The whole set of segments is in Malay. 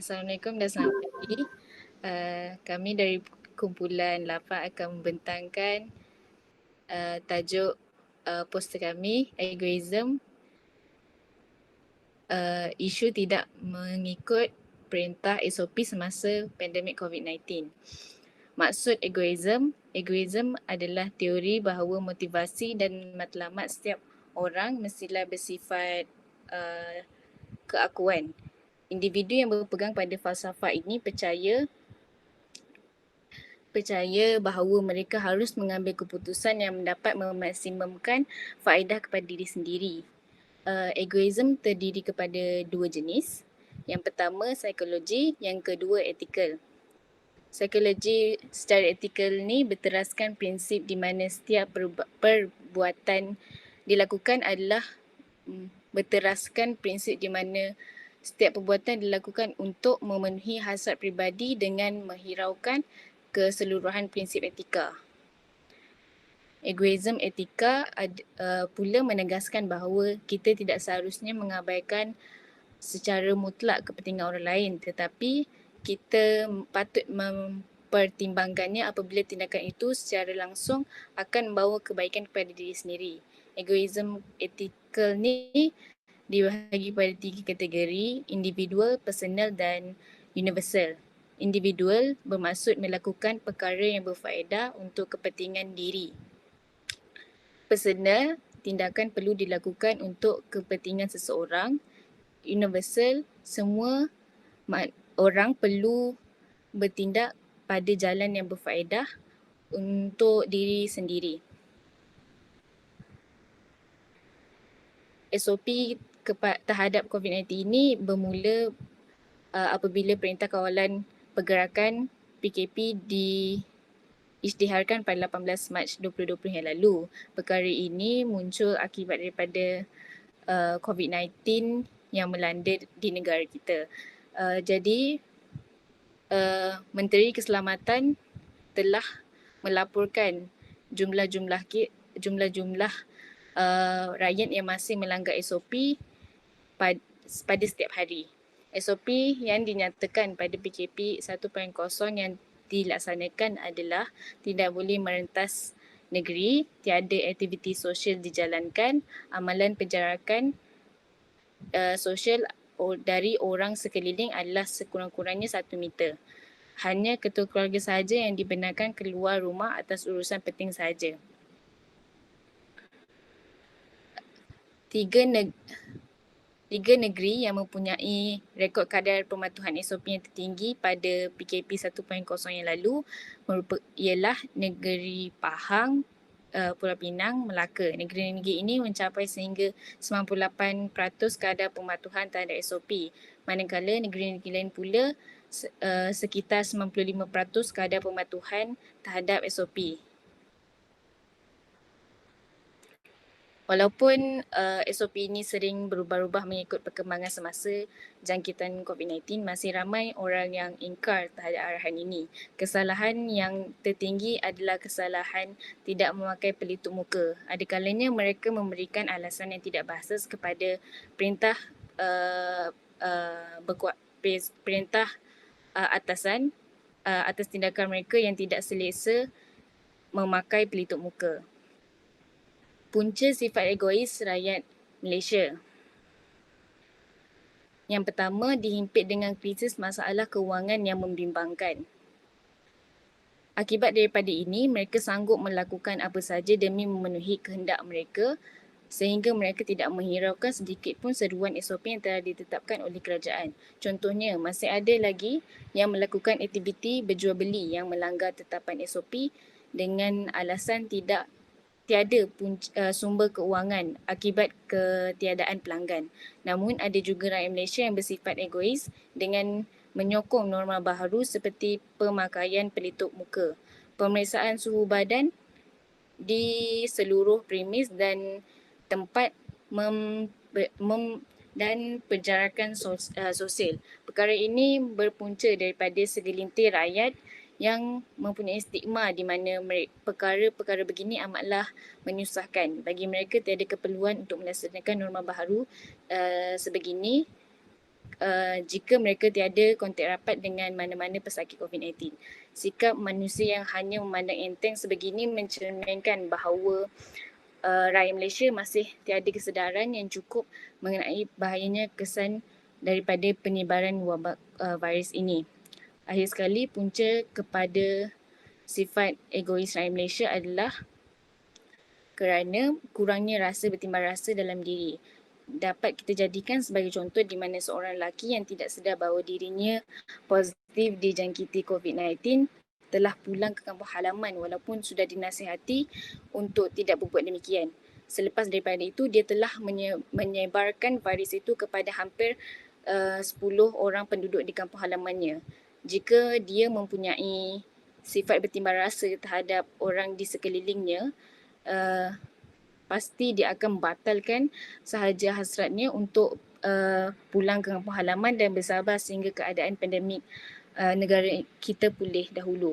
Assalamualaikum dan selamat pagi. Kami dari kumpulan 8 akan membentangkan tajuk poster kami, Egoism, isu tidak mengikut perintah SOP semasa pandemik COVID-19. Maksud egoism adalah teori bahawa motivasi dan matlamat setiap orang mestilah bersifat keakuan. Individu yang berpegang pada falsafah ini percaya bahawa mereka harus mengambil keputusan yang dapat memaksimumkan faedah kepada diri sendiri. Egoism terdiri kepada dua jenis. Yang pertama psikologi, yang kedua etikal. Psikologi secara etikal ni berteraskan prinsip di mana setiap perbuatan dilakukan adalah berteraskan prinsip di mana setiap perbuatan dilakukan untuk memenuhi hasrat peribadi dengan menghiraukan keseluruhan prinsip etika. Egoism etika pula menegaskan bahawa kita tidak seharusnya mengabaikan secara mutlak kepentingan orang lain, tetapi kita patut mempertimbangkannya apabila tindakan itu secara langsung akan membawa kebaikan kepada diri sendiri. Egoism etikal ni dibahagi pada 3 kategori, individual, personal dan universal. Individual bermaksud melakukan perkara yang berfaedah untuk kepentingan diri. Personal, tindakan perlu dilakukan untuk kepentingan seseorang. Universal, semua orang perlu bertindak pada jalan yang berfaedah untuk diri sendiri. SOP terhadap COVID-19 ini bermula apabila Perintah Kawalan Pergerakan PKP diisytiharkan pada 18 Mac 2020 yang lalu. Perkara ini muncul akibat daripada COVID-19 yang melanda di negara kita. Jadi Menteri Keselamatan telah melaporkan jumlah-jumlah rakyat yang masih melanggar SOP pada setiap hari. SOP yang dinyatakan pada PKP 1.0 yang dilaksanakan adalah tidak boleh merentas negeri, tiada aktiviti sosial dijalankan, amalan penjarakan sosial dari orang sekeliling adalah sekurang-kurangnya 1 meter. Hanya ketua keluarga sahaja yang dibenarkan keluar rumah atas urusan penting sahaja. Tiga negeri yang mempunyai rekod kadar pematuhan SOP yang tertinggi pada PKP 1.0 yang lalu ialah negeri Pahang, Pulau Pinang, Melaka. Negeri-negeri ini mencapai sehingga 98% kadar pematuhan terhadap SOP. Manakala negeri-negeri lain pula sekitar 95% kadar pematuhan terhadap SOP. Walaupun SOP ini sering berubah-ubah mengikut perkembangan semasa jangkitan COVID-19, masih ramai orang yang ingkar terhadap arahan ini. Kesalahan yang tertinggi adalah kesalahan tidak memakai pelitup muka. Ada kalanya mereka memberikan alasan yang tidak berasas kepada perintah atasan atas tindakan mereka yang tidak selesa memakai pelitup muka. Punca sifat egois rakyat Malaysia. Yang pertama, dihimpit dengan krisis masalah kewangan yang membimbangkan. Akibat daripada ini, mereka sanggup melakukan apa saja demi memenuhi kehendak mereka sehingga mereka tidak menghiraukan sedikit pun seruan SOP yang telah ditetapkan oleh kerajaan. Contohnya, masih ada lagi yang melakukan aktiviti berjual beli yang melanggar tetapan SOP dengan alasan tiada sumber keuangan akibat ketiadaan pelanggan. Namun ada juga rakyat Malaysia yang bersifat egois dengan menyokong norma baharu seperti pemakaian pelitup muka, pemeriksaan suhu badan di seluruh premis dan tempat dan penjarakan sosial. Perkara ini berpunca daripada segelintir rakyat yang mempunyai stigma di mana perkara-perkara begini amatlah menyusahkan. Bagi mereka tiada keperluan untuk melaksanakan norma baharu sebegini jika mereka tiada kontak rapat dengan mana-mana pesakit COVID-19. Sikap manusia yang hanya memandang enteng sebegini mencerminkan bahawa rakyat Malaysia masih tiada kesedaran yang cukup mengenai bahayanya kesan daripada penyebaran wabak virus ini. Akhir sekali, punca kepada sifat egois rakyat Malaysia adalah kerana kurangnya rasa bertimbang rasa dalam diri. Dapat kita jadikan sebagai contoh di mana seorang lelaki yang tidak sedar bahawa dirinya positif dijangkiti COVID-19 telah pulang ke kampung halaman walaupun sudah dinasihati untuk tidak berbuat demikian. Selepas daripada itu, dia telah menyebarkan virus itu kepada hampir 10 orang penduduk di kampung halamannya. Jika dia mempunyai sifat bertimbang rasa terhadap orang di sekelilingnya, pasti dia akan membatalkan sahaja hasratnya untuk pulang ke kampung halaman dan bersabar sehingga keadaan pandemik negara kita pulih dahulu.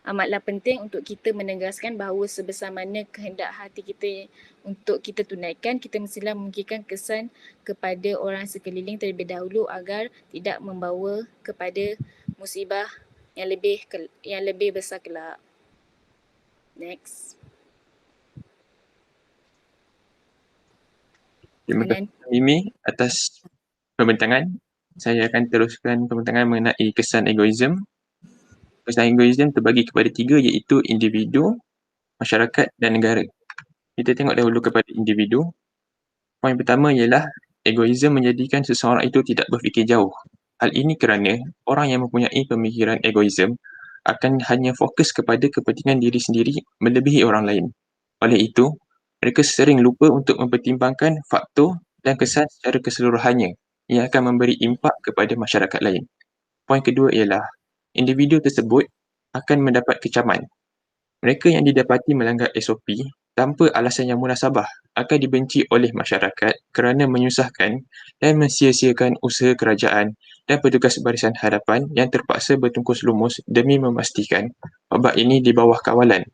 Amatlah penting untuk kita menegaskan bahawa sebesar mana kehendak hati kita untuk kita tunaikan, kita mestilah memikirkan kesan kepada orang sekeliling terlebih dahulu agar tidak membawa kepada musibah yang lebih besar kelak. Next. Terima kasih Mimi atas pembintangan. Saya akan teruskan pembintangan mengenai kesan egoisme. Kesan egoisme terbagi kepada 3 iaitu individu, masyarakat dan negara. Kita tengok dahulu kepada individu. Poin pertama ialah egoisme menjadikan seseorang itu tidak berfikir jauh. Hal ini kerana orang yang mempunyai pemikiran egoisme akan hanya fokus kepada kepentingan diri sendiri melebihi orang lain. Oleh itu, mereka sering lupa untuk mempertimbangkan faktor dan kesan secara keseluruhannya yang akan memberi impak kepada masyarakat lain. Poin kedua ialah, individu tersebut akan mendapat kecaman. Mereka yang didapati melanggar SOP tanpa alasan yang munasabah akan dibenci oleh masyarakat kerana menyusahkan dan mensia-siakan usaha kerajaan dan petugas barisan hadapan yang terpaksa bertungkus lumus demi memastikan wabak ini di bawah kawalan.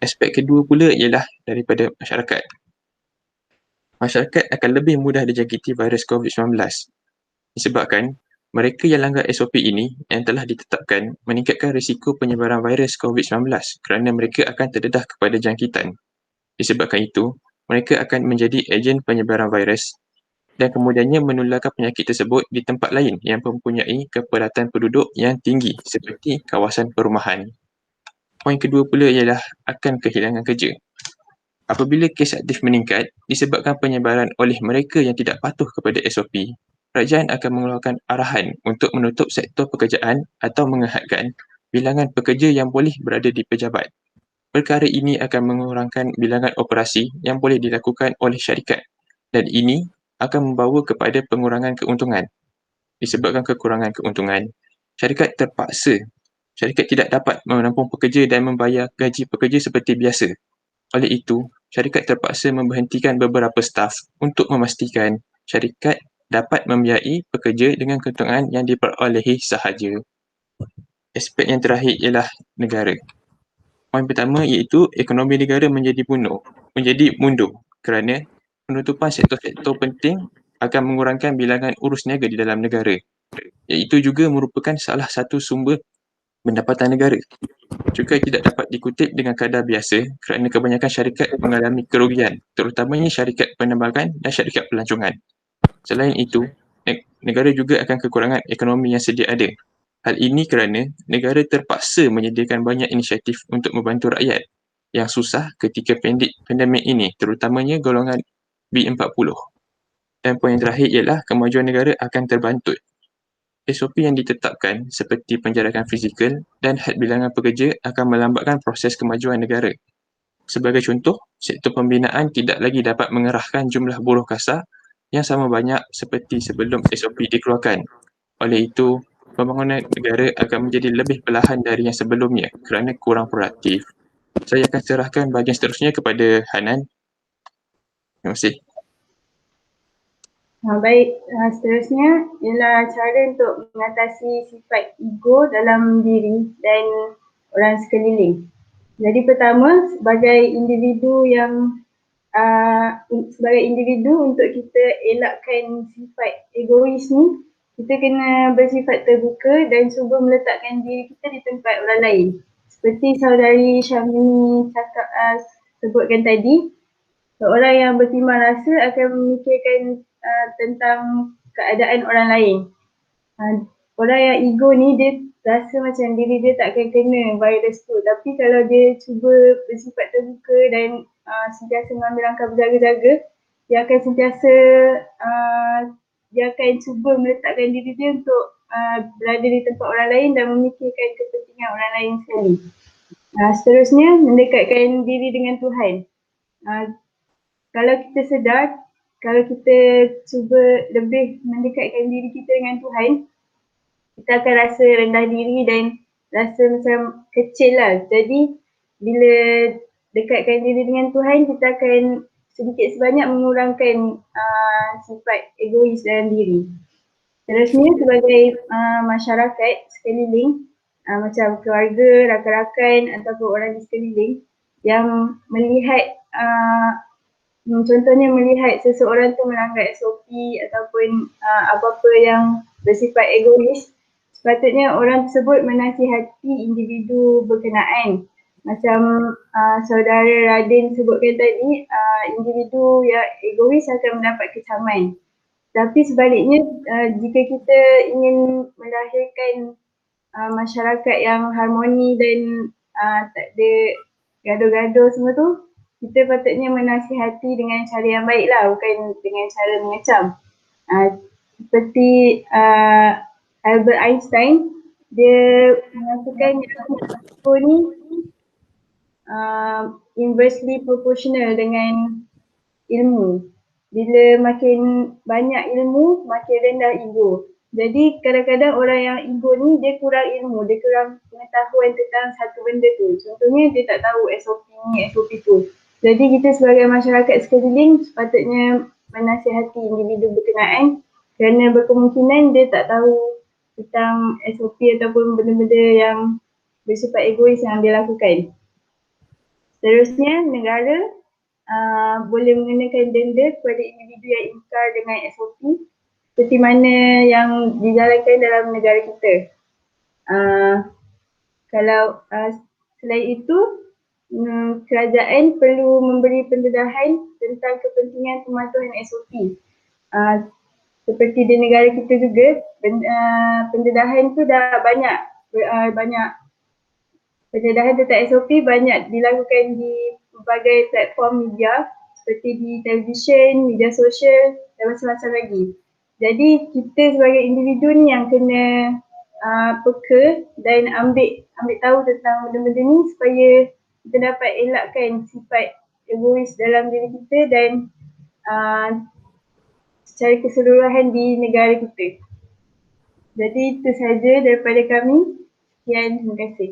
Aspek kedua pula ialah daripada masyarakat. Masyarakat akan lebih mudah dijangkiti virus COVID-19 disebabkan mereka yang langgar SOP ini yang telah ditetapkan meningkatkan risiko penyebaran virus COVID-19 kerana mereka akan terdedah kepada jangkitan. Disebabkan itu, mereka akan menjadi ejen penyebaran virus dan kemudiannya menularkan penyakit tersebut di tempat lain yang mempunyai kepadatan penduduk yang tinggi seperti kawasan perumahan. Poin kedua pula ialah akan kehilangan kerja. Apabila kes aktif meningkat disebabkan penyebaran oleh mereka yang tidak patuh kepada SOP, kerajaan akan mengeluarkan arahan untuk menutup sektor pekerjaan atau mengehadkan bilangan pekerja yang boleh berada di pejabat. Perkara ini akan mengurangkan bilangan operasi yang boleh dilakukan oleh syarikat dan ini akan membawa kepada pengurangan keuntungan. Disebabkan kekurangan keuntungan, syarikat tidak dapat menampung pekerja dan membayar gaji pekerja seperti biasa. Oleh itu, syarikat terpaksa memberhentikan beberapa staf untuk memastikan syarikat dapat membiayai pekerja dengan keuntungan yang diperolehi sahaja. Aspek yang terakhir ialah negara. Poin pertama iaitu ekonomi negara menjadi mundur kerana penutupan sektor-sektor penting akan mengurangkan bilangan urus niaga di dalam negara. Iaitu juga merupakan salah satu sumber pendapatan negara. Cukai tidak dapat dikutip dengan kadar biasa kerana kebanyakan syarikat mengalami kerugian, terutamanya syarikat penerbangan dan syarikat pelancongan. Selain itu, negara juga akan kekurangan ekonomi yang sedia ada. Hal ini kerana negara terpaksa menyediakan banyak inisiatif untuk membantu rakyat yang susah ketika pandemik ini, terutamanya golongan B40. Dan poin yang terakhir ialah kemajuan negara akan terbantut. SOP yang ditetapkan seperti penjarakan fizikal dan had bilangan pekerja akan melambatkan proses kemajuan negara. Sebagai contoh, sektor pembinaan tidak lagi dapat mengerahkan jumlah buruh kasar yang sama banyak seperti sebelum SOP dikeluarkan. Oleh itu, pembangunan negara akan menjadi lebih perlahan dari yang sebelumnya kerana kurang proaktif. Saya akan serahkan bahagian seterusnya kepada Hanan. Terima kasih. Baik, seterusnya ialah cara untuk mengatasi sifat ego dalam diri dan orang sekeliling. Jadi pertama, sebagai individu yang sebagai individu untuk kita elakkan sifat egois ni, kita kena bersifat terbuka dan cuba meletakkan diri kita di tempat orang lain. Seperti saudari Syamini sebutkan tadi, seorang yang bertimbang rasa akan memikirkan tentang keadaan orang lain. Orang yang ego ni dia rasa macam diri dia tak akan kena virus tu, tapi kalau dia cuba bersifat terbuka dan sentiasa mengambil langkah berjaga-jaga, dia akan sentiasa dia akan cuba meletakkan diri dia untuk berada di tempat orang lain dan memikirkan kepentingan orang lain sekali. Seterusnya, mendekatkan diri dengan Tuhan. Kalau kita sedar, kalau kita cuba lebih mendekatkan diri kita dengan Tuhan, kita akan rasa rendah diri dan rasa macam kecil lah. Jadi bila dekatkan diri dengan Tuhan, kita akan sedikit sebanyak mengurangkan sifat egois dalam diri. Terusnya sebagai masyarakat sekeliling, macam keluarga, rakan-rakan ataupun orang di sekeliling yang melihat contohnya melihat seseorang tu melanggar SOP ataupun apa-apa yang bersifat egois, sepatutnya orang tersebut menasihati individu berkenaan. Macam saudara Radin sebutkan tadi, individu yang egois akan mendapat kecaman. Tapi sebaliknya, jika kita ingin melahirkan masyarakat yang harmoni dan tak ada gaduh-gaduh semua tu, kita patutnya menasihati dengan cara yang baik lah, bukan dengan cara mengecam. Seperti Albert Einstein, dia mengatakan ego ni inversely proportional dengan ilmu. Bila makin banyak ilmu, makin rendah ego. Jadi kadang-kadang orang yang ego ni dia kurang ilmu, dia kurang pengetahuan tentang satu benda tu. Contohnya dia tak tahu SOP ni, SOP tu. Jadi kita sebagai masyarakat sekeliling sepatutnya menasihati individu berkenaan kerana berkemungkinan dia tak tahu tentang SOP ataupun benda-benda yang bersifat egois yang dia lakukan. Seterusnya, negara boleh mengenakan denda kepada individu yang ingkar dengan SOP seperti mana yang dijalankan dalam negara kita. Kalau selain itu, kerajaan perlu memberi pendedahan tentang kepentingan pematuhan SOP. Seperti di negara kita juga, pendedahan tu dah banyak pendedahan tentang SOP banyak dilakukan di berbagai platform media seperti di televisyen, media sosial dan macam-macam lagi. Jadi kita sebagai individu ni yang kena peka dan ambil tahu tentang benda-benda ni supaya kita dapat elakkan sifat egois dalam diri kita dan secara keseluruhan di negara kita. Jadi itu sahaja daripada kami. Sekian, terima kasih.